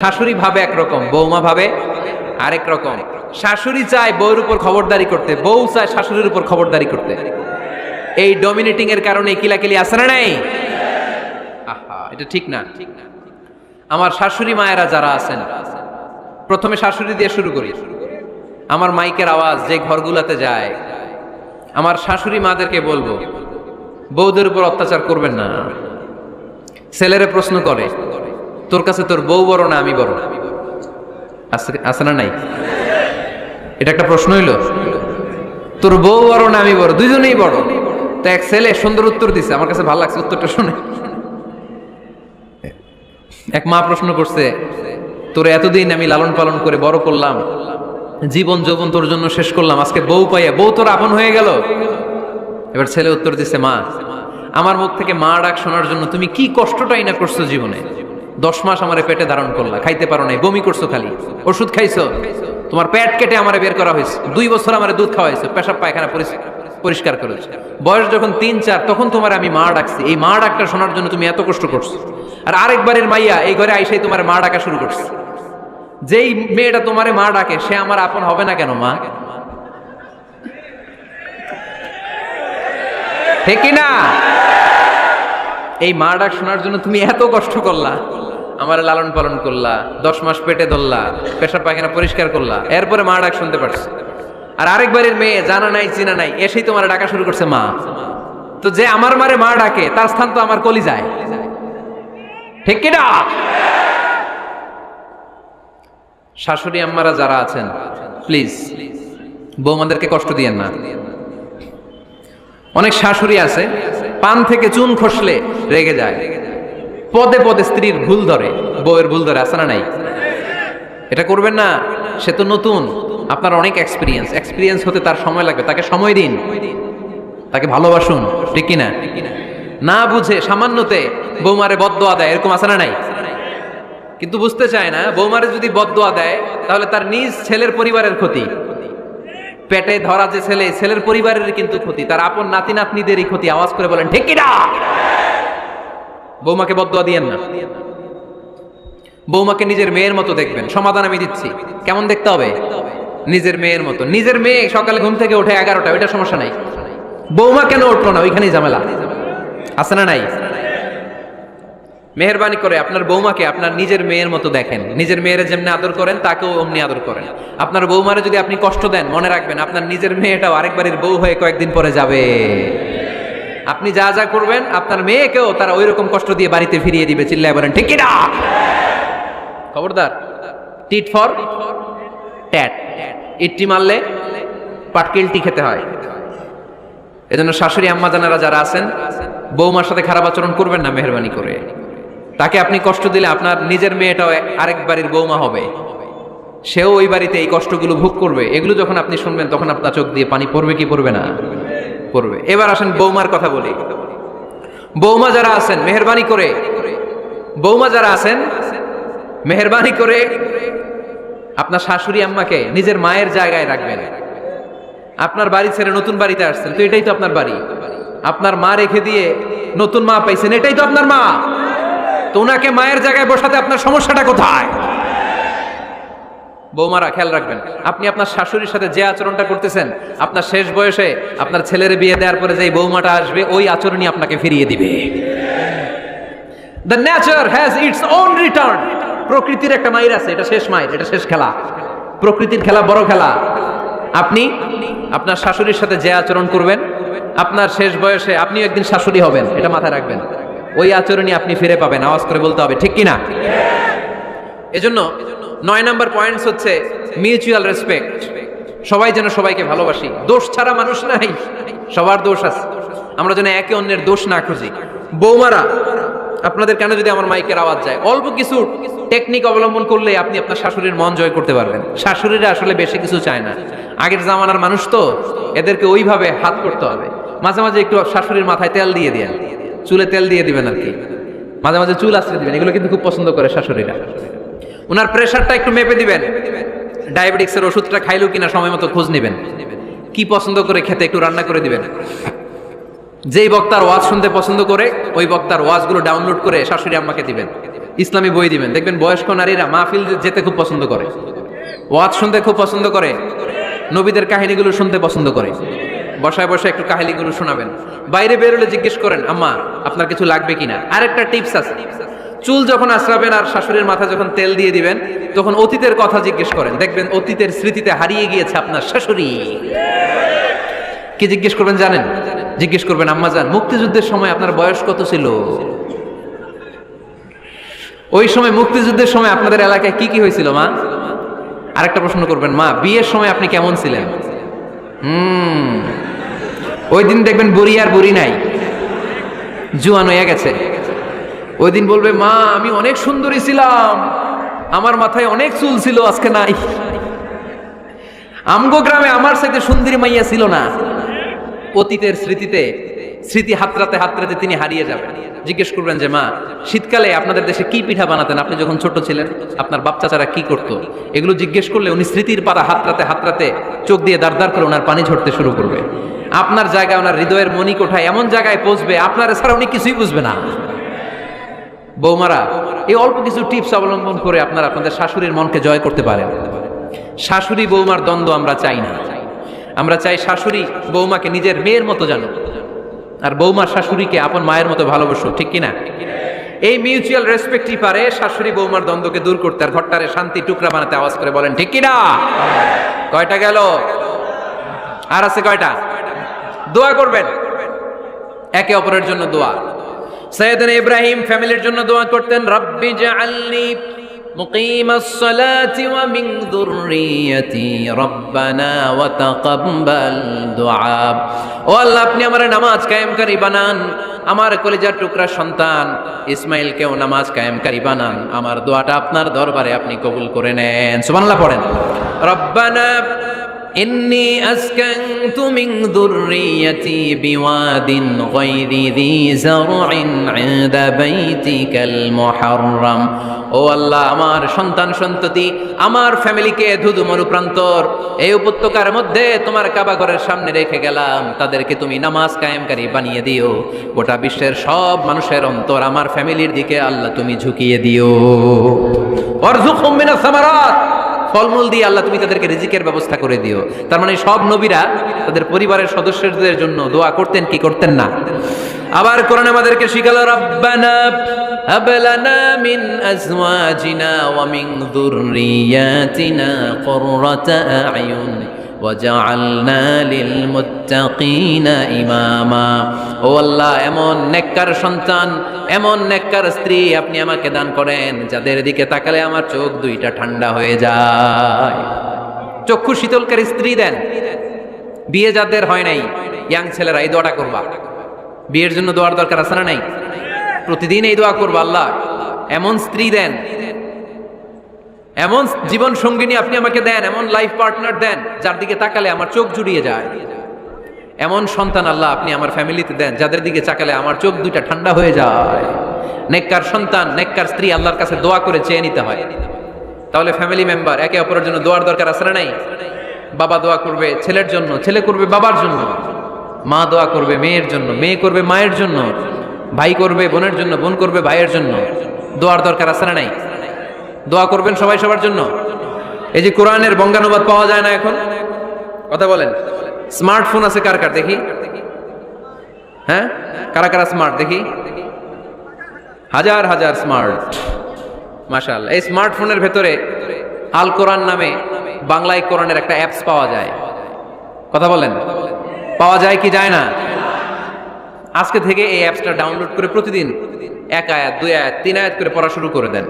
শাশুড়ি ভাবে একরকম, বৌমা ভাবে আরেক রকম। শাশুড়ি চায় বউর উপর খবরদারি করতে, বউ চায় শাশুড়ির উপর খবরদারি করতে। এই ডমিনেটিং এর কারণে কিলাকিলি আছে না নাই? আহা, এটা ঠিক না। আমার শাশুড়ি মায়েরা যারা আছেন, প্রথমে শাশুড়ি দিয়ে শুরু করি। আমার মাইকের আওয়াজ যে ঘরগুলাতে যায়, আমার শাশুড়ি মাদেরকে বলবো, বউদের উপর অত্যাচার করবেন না। ছেলেরা প্রশ্ন করে, তোর কাছে তোর বউ বড় না আমি বড়? আছে না নাই? এটা একটা প্রশ্ন হইল। তোর বউ বড় না আমি বড়? দুইজনেই বড়। তো এক ছেলে সুন্দর উত্তর দিছে, আমার কাছে ভালো লাগছে উত্তরটা শুনে। এক মা প্রশ্ন করছে, তোর এতদিন আমি লালন পালন করে বড় করলাম, জীবন যৌবন তোর জন্য শেষ করলাম, আজকে বউ পাইয়া বউ তোর আপন হয়ে গেল। এবার ছেলে উত্তর দিছে, মা, আমার মুখ থেকে মা ডাক শোনার জন্য তুমি কি কষ্টটাই না করছো জীবনে। 10 মাস আমারে পেটে ধারণ করলা, খাইতে পারো নাই, বমি করছো, খালি ওষুধ খাইছো, তোমার পেট কেটে আমারে বের করা হয়েছে, 2 বছর আমারে দুধ খাওয়াইছো, পেশাব পায়খানা পরিষ্কার করেছো। বয়স যখন 3-4 তখন তোমার আমি মা ডাকছি, এই মা ডাকটা শোনার জন্য তুমি এত কষ্ট করছো। আর আরেকবারের মাইয়া এই ঘরে আইসাই তোমার মা ডাকা শুরু করছে। যেই মেয়েটা তোমারে মা ডাকে সে আমার আপন হবে না কেন মা? ঠিক না? এই মা ডাক শোনার জন্য তুমি এত কষ্ট করলা, আমার লালন পালন করলা, 10 মাস পেটে ধরলা, পেশাব পায়খানা পরিষ্কার করলা, এরপরে মা ডাক শুনতে পারছে। আর আরেকবারের মেয়ে জানা নাই চিনা নাই এসেই তোমার ডাকা শুরু করছে মা। তো যে আমার মারে মা ডাকে তার স্থান তো আমার কলিজায়, ঠিক কিনা? শাশুড়ি আম্মারা যারা আছেন, প্লিজ বৌমাদেরকে কষ্ট দিয়েন না। অনেক শাশুড়ি আছে পান থেকে চুন খসলে রেগে যায়, পদে পদে স্ত্রীর ভুল ধরে, বউয়ের ভুল ধরে, আছে না নাই? এটা করবেন না। সে তো নতুন, আপনার অনেক এক্সপিরিয়েন্স হতে তার সময় লাগবে, তাকে সময় দিন, তাকে ভালোবাসুন, ঠিক কিনা? না বুঝে সামান্যতে বৌমারে বদদোয়া দেয়, এরকম আছে না নাই? কিন্তু বুঝতে চায় না, বৌমারে যদি বদদোয়া দেয় তাহলে তার নিজ ছেলের পরিবারের ক্ষতি, পেটে ধরা যে ছেলে, ছেলের পরিবারের কিন্তু ক্ষতি, তার আপন নাতি নাতনিদেরই ক্ষতি। আওয়াজ করে বলেন ঠিক কিনা? বৌমাকে বদদোয়া দিয়েন না। বৌমাকে নিজের মেয়ের মতো দেখবেন। সমাধান আমি দিচ্ছি, কেমন দেখতে হবে? নিজের মেয়ের মতো। নিজের মেয়ে সকালে ঘুম থেকে ওঠে 11টা, ওইটা সমস্যা নাই। বৌমা কেন উঠলো না, ওইখানেই ঝামেলা, আছে না নাই? মেহেরবানি করে আপনার বৌমাকে আপনার নিজের মেয়ের মতো দেখেন। নিজের মেয়ের যেমনি আদর করেন তাকেও অমনি আদর করেন। আপনার বৌমারে যদি আপনি কষ্ট দেন, মনে রাখবেন আপনার নিজের মেয়েটাও আরেকবারের বউ হয়ে কয়েকদিন পরে যাবে। আপনি যা যা করবেন আপনার মেয়েকেও তারা ওই রকম কষ্ট দিয়ে বাড়িতে ফিরিয়ে দিবে। চিল্লায় বলেন ঠিক কিনা? খবরদার, টিট ফর ট্যাট, ইট্টি মারলে পাটকেলটি খেতে হয়। এজন্য শাশুড়ি আম্মা জানারা যারা আছেন, বৌমার সাথে খারাপ আচরণ করবেন না মেহেরবানি করে। তাকে আপনি কষ্ট দিলে আপনার নিজের মেয়েটাও আরেক বাড়ির বৌমা হবে, সেও ওই বাড়িতে এই কষ্টগুলো ভোগ করবে। এগুলো যখন আপনি শুনবেন তখন আপনার চোখ দিয়ে পানি পড়বে কি পড়বে না? পড়বে। এবার আসেন বৌমার কথা বলি। বৌমা যারা আছেন মেহেরবানি করে, বৌমা যারা আছেন মেহেরবানি করে আপনার শাশুড়ি আম্মাকে নিজের মায়ের জায়গায় রাখবেন। আপনার বাড়ি ছেড়ে নতুন বাড়িতে আসছেন, তো এটাই তো আপনার বাড়ি। আপনার মা রেখে দিয়ে নতুন মা পাইছেন, এটাই তো আপনার মা। তো ওনাকে মায়ের জায়গায় বসাতে আপনার সমস্যাটা কোথায়? বৌমারা খেয়াল রাখবেন, আপনি আপনার শাশুড়ির সাথে যে আচরণটা করতেছেন, আপনার শেষ বয়সে আপনার ছেলের বিয়ে দেওয়ার পরে যে বৌমাটা আসবে ওই আচরণই আপনাকে ফিরিয়ে দিবে। The nature has its own return. প্রকৃতির একটা মাইর আছে, এটা শেষ মাইর, এটা শেষ খেলা। প্রকৃতির খেলা বড় খেলা। আপনি আপনার শাশুড়ির সাথে যে আচরণ করবেন, আপনার শেষ বয়সে আপনি একদিন শাশুড়ি হবেন, এটা মাথায় রাখবেন। ওই আচরণই আপনি ফিরে পাবেন। আওয়াজ করে বলতে হবে ঠিক কিনা? এজন্য 9 নাম্বার পয়েন্টস হচ্ছে মিউচুয়াল রেসপেক্ট। সবাই যেন সবাইকে ভালোবাসি। দোষ ছাড়া মানুষ নাই, সবার দোষ আছে। আমরা যেন একে অন্যের দোষ না খুঁজি। বৌমারা, আপনাদের কেন যদি আমার মাইকের আওয়াজ যায়, অল্প কিছু টেকনিক অবলম্বন করলে আপনি আপনার শাশুড়ির মন জয় করতে পারবেন। শাশুড়িরা আসলে বেশি কিছু চায় না, আগের জামানার মানুষ তো, এদেরকে ওইভাবে হাত করতে হবে। মাঝে মাঝে একটু শাশুড়ির মাথায় তেল দিয়ে দেন, চুলে তেল দিয়ে দিবেন আর কি, মাঝে মাঝে চুল আশ্রয় দিবেন, এগুলো কিন্তু খুব পছন্দ করে শাশুড়িরা। ওনার প্রেশারটা একটু মেপে দিবেন, ডায়াবেটিক্সের ওষুধটা খাইলো কিনা সময় মতো খোঁজ নেবেন, কি পছন্দ করে খেতে একটু রান্না করে দিবেন। যেই বক্তার ওয়াজ শুনতে পছন্দ করে ওই বক্তার ওয়াজগুলো ডাউনলোড করে শাশুড়ি আম্মাকে দিবেন। ইসলামী বই দিবেন, দেখবেন বয়স্ক নারীরা মাহফিল যেতে খুব পছন্দ করে, ওয়াজ শুনতে খুব পছন্দ করে, নবীদের কাহিনীগুলো শুনতে পছন্দ করে। বসায় বসে একটু কাহিনীগুলো শোনাবেন। বাইরে বেরোলে জিজ্ঞেস করেন, আম্মা আপনার কিছু লাগবে কিনা। আরেকটা টিপস আছে, চুল যখন আশ্রাবেন আর শাশুড়ির মাথা যখন তেল দিয়ে দিবেন, তখন অতীতের কথা জিজ্ঞেস করেন, দেখবেন অতীতের স্মৃতিতে হারিয়ে গিয়েছে আপনার শাশুড়ি। কি জিজ্ঞেস করবেন জানেন? জিজ্ঞেস করবেন, আম্মা জান, মুক্তিযুদ্ধের সময় আপনার বয়স কত ছিল? ওই সময় মুক্তিযুদ্ধের সময় আপনাদের এলাকায় কি কি হয়েছিল মা? আরেকটা প্রশ্ন করবেন, মা বিয়ের সময় আপনি কেমন ছিলেন? ওই দিন দেখবেন বুড়ি আর বুড়ি নাই, জুয়ান হয়ে গেছে। ওই দিন বলবে, মা আমি অনেক সুন্দরী ছিলাম, আমার মাথায় অনেক চুল ছিল, আজকে নাই। আমগো গ্রামে আমার সাথে সুন্দরী মাইয়া ছিল না। অতীতের স্মৃতিতে, স্মৃতি হাতরাতে হাতরাতে তিনি হারিয়ে যাবেন। জিজ্ঞেস করবেন যে, মা শীতকালে আপনাদের দেশে কি পিঠা বানাতেন আপনি যখন ছোট ছিলেন? আপনার বাপ চাচারা কি করতো? এগুলো জিজ্ঞেস করলে উনি স্মৃতির পাতা হাতরাতে হাতরাতে চোখ দিয়ে দাঁড় দাঁড় করে ওনার পানি ঝরতে শুরু করবে। আপনার জায়গায়, ওনার হৃদয়ের মণিকোঠায় এমন জায়গায় পৌঁছবে, আপনার ছাড়া উনি কিছুই বুঝবে না। বৌমারা, এই অল্প কিছু টিপস অবলম্বন করে আপনারা আপনাদের শাশুড়ির মনকে জয় করতে পারেন। শাশুড়ি বৌমার দ্বন্দ্ব আমরা চাই না। আমরা চাই শাশুড়ি বৌমাকে নিজের মেয়ের মতো জানো, আর বৌমা শাশুড়িকে আপন মায়ের মতো ভালোবাসো, ঠিক কিনা? এই মিউচুয়াল রেসপেক্টই পারে শাশুড়ি বৌমার দ্বন্দ্বকে দূর করতে, আর ঘরটারে শান্তি টুকরা বানাতে। আওয়াজ করে বলেন ঠিক কিনা? কয়টা গেল? আর আছে কয়টা? দোয়া করবেন, একে অপরের জন্য দোয়া। সাইয়েদনা ইব্রাহিম ফ্যামিলির জন্য দোয়া করতেন, রব্বি জাআলনি মুকিমাস সালাতি ওয়া মিন যুররিয়াতি রব্বানা ওয়া তাকাব্বাল দুআ। ও আল্লাহ, আপনি আমার নামাজ কায়েমকারী বানান, আমার কলিজার টুকরা সন্তান ইসমাইলকেও নামাজ কায়েমকারী বানান, আমার দোয়াটা আপনার দরবারে আপনি কবুল করে নেন। সুবহানাল্লাহ পড়েন। রব্বানা إني أسكنت من ذريتي بواد غير ذي زرع عند بيتك المحرم। ও আল্লাহ, আমার সন্তান সন্ততি, আমার ফ্যামিলিকে ধুধু মরুপ্রান্তর এই উপত্যকার মধ্যে তোমার কাবা ঘরের সামনে রেখে গেলাম, তাদেরকে তুমি নামাজ কায়েমকারী বানিয়ে দিও। গোটা বিশ্বের সব মানুষের অন্তর আমার ফ্যামিলির দিকে আল্লাহ তুমি ঝুঁকিয়ে দিও। ওয়ারযুকহুম মিনাস সামারাত, ফলমূল দিয়ে আল্লাহ তুমি তাদেরকে রিজিকের ব্যবস্থা করে দিও। তার মানে সব নবীরা তাদের পরিবারের সদস্যদের জন্য দোয়া করতেন কি করতেন না? আবার কোরআন আমাদেরকে শিখালো, রব্বানা হাব লানা মিন আজওয়াজিনা ওয়া মিন যুররিয়াতিনা কুররাতা আ'য়ুন ওয়াজআলনা লিল মুত্তাকিনা ইমামা। ও আল্লাহ, এমন নেককার সন্তান, এমন নেককার স্ত্রী আপনি আমাকে দান করেন যাদের দিকে তাকালে আমার চোখ দুইটা ঠান্ডা হয়ে যায়। চক্ষু শীতলকারী স্ত্রী দেন। বিয়ে যাদের হয় নাই, ইয়াং ছেলেরা এই দোয়াটা করবা। বিয়ের জন্য দোয়ার দরকার আছে না নাই? প্রতিদিন এই দোয়া করবা, আল্লাহ এমন স্ত্রী দেন, এমন জীবন সঙ্গিনী আপনি আমাকে দেন, এমন লাইফ পার্টনার দেন যার দিকে তাকালে আমার চোখ জুড়িয়ে যায়। এমন সন্তান আল্লাহ আপনি আমার ফ্যামিলিতে দেন যাদের দিকে তাকালে আমার চোখ দুইটা ঠান্ডা হয়ে যায়। নেককার সন্তান, নেককার স্ত্রী আল্লাহর কাছে দোয়া করে চেয়ে নিতে হয়। তাহলে ফ্যামিলি মেম্বার একে অপরের জন্য দোয়ার দরকার আছে না নাই? বাবা দোয়া করবে ছেলের জন্য, ছেলে করবে বাবার জন্য, মা দোয়া করবে মেয়ের জন্য, মেয়ে করবে মায়ের জন্য, ভাই করবে বোনের জন্য, বোন করবে ভাইয়ের জন্য। দোয়ার দরকার আছে না নাই? দোয়া করবেন সবাই সবার জন্য। এই যে কোরআনের বঙ্গানুবাদ পাওয়া যায় না এখন, কথা বলেন। স্মার্টফোন আছে কার কার দেখি? হ্যাঁ, কারা কারা স্মার্ট দেখি? হাজার হাজার স্মার্ট, মাশাআল্লাহ। এই স্মার্টফোনের ভেতরে আল কোরআন নামে বাংলায় কোরআনের একটা অ্যাপস পাওয়া যায়, কথা বলেন। পাওয়া যায় কি যায় না? আজকে থেকে এই অ্যাপসটা ডাউনলোড করে প্রতিদিন এক আয়াত, দুই আয়াত, তিন আয়াত করে পড়া শুরু করে দেন।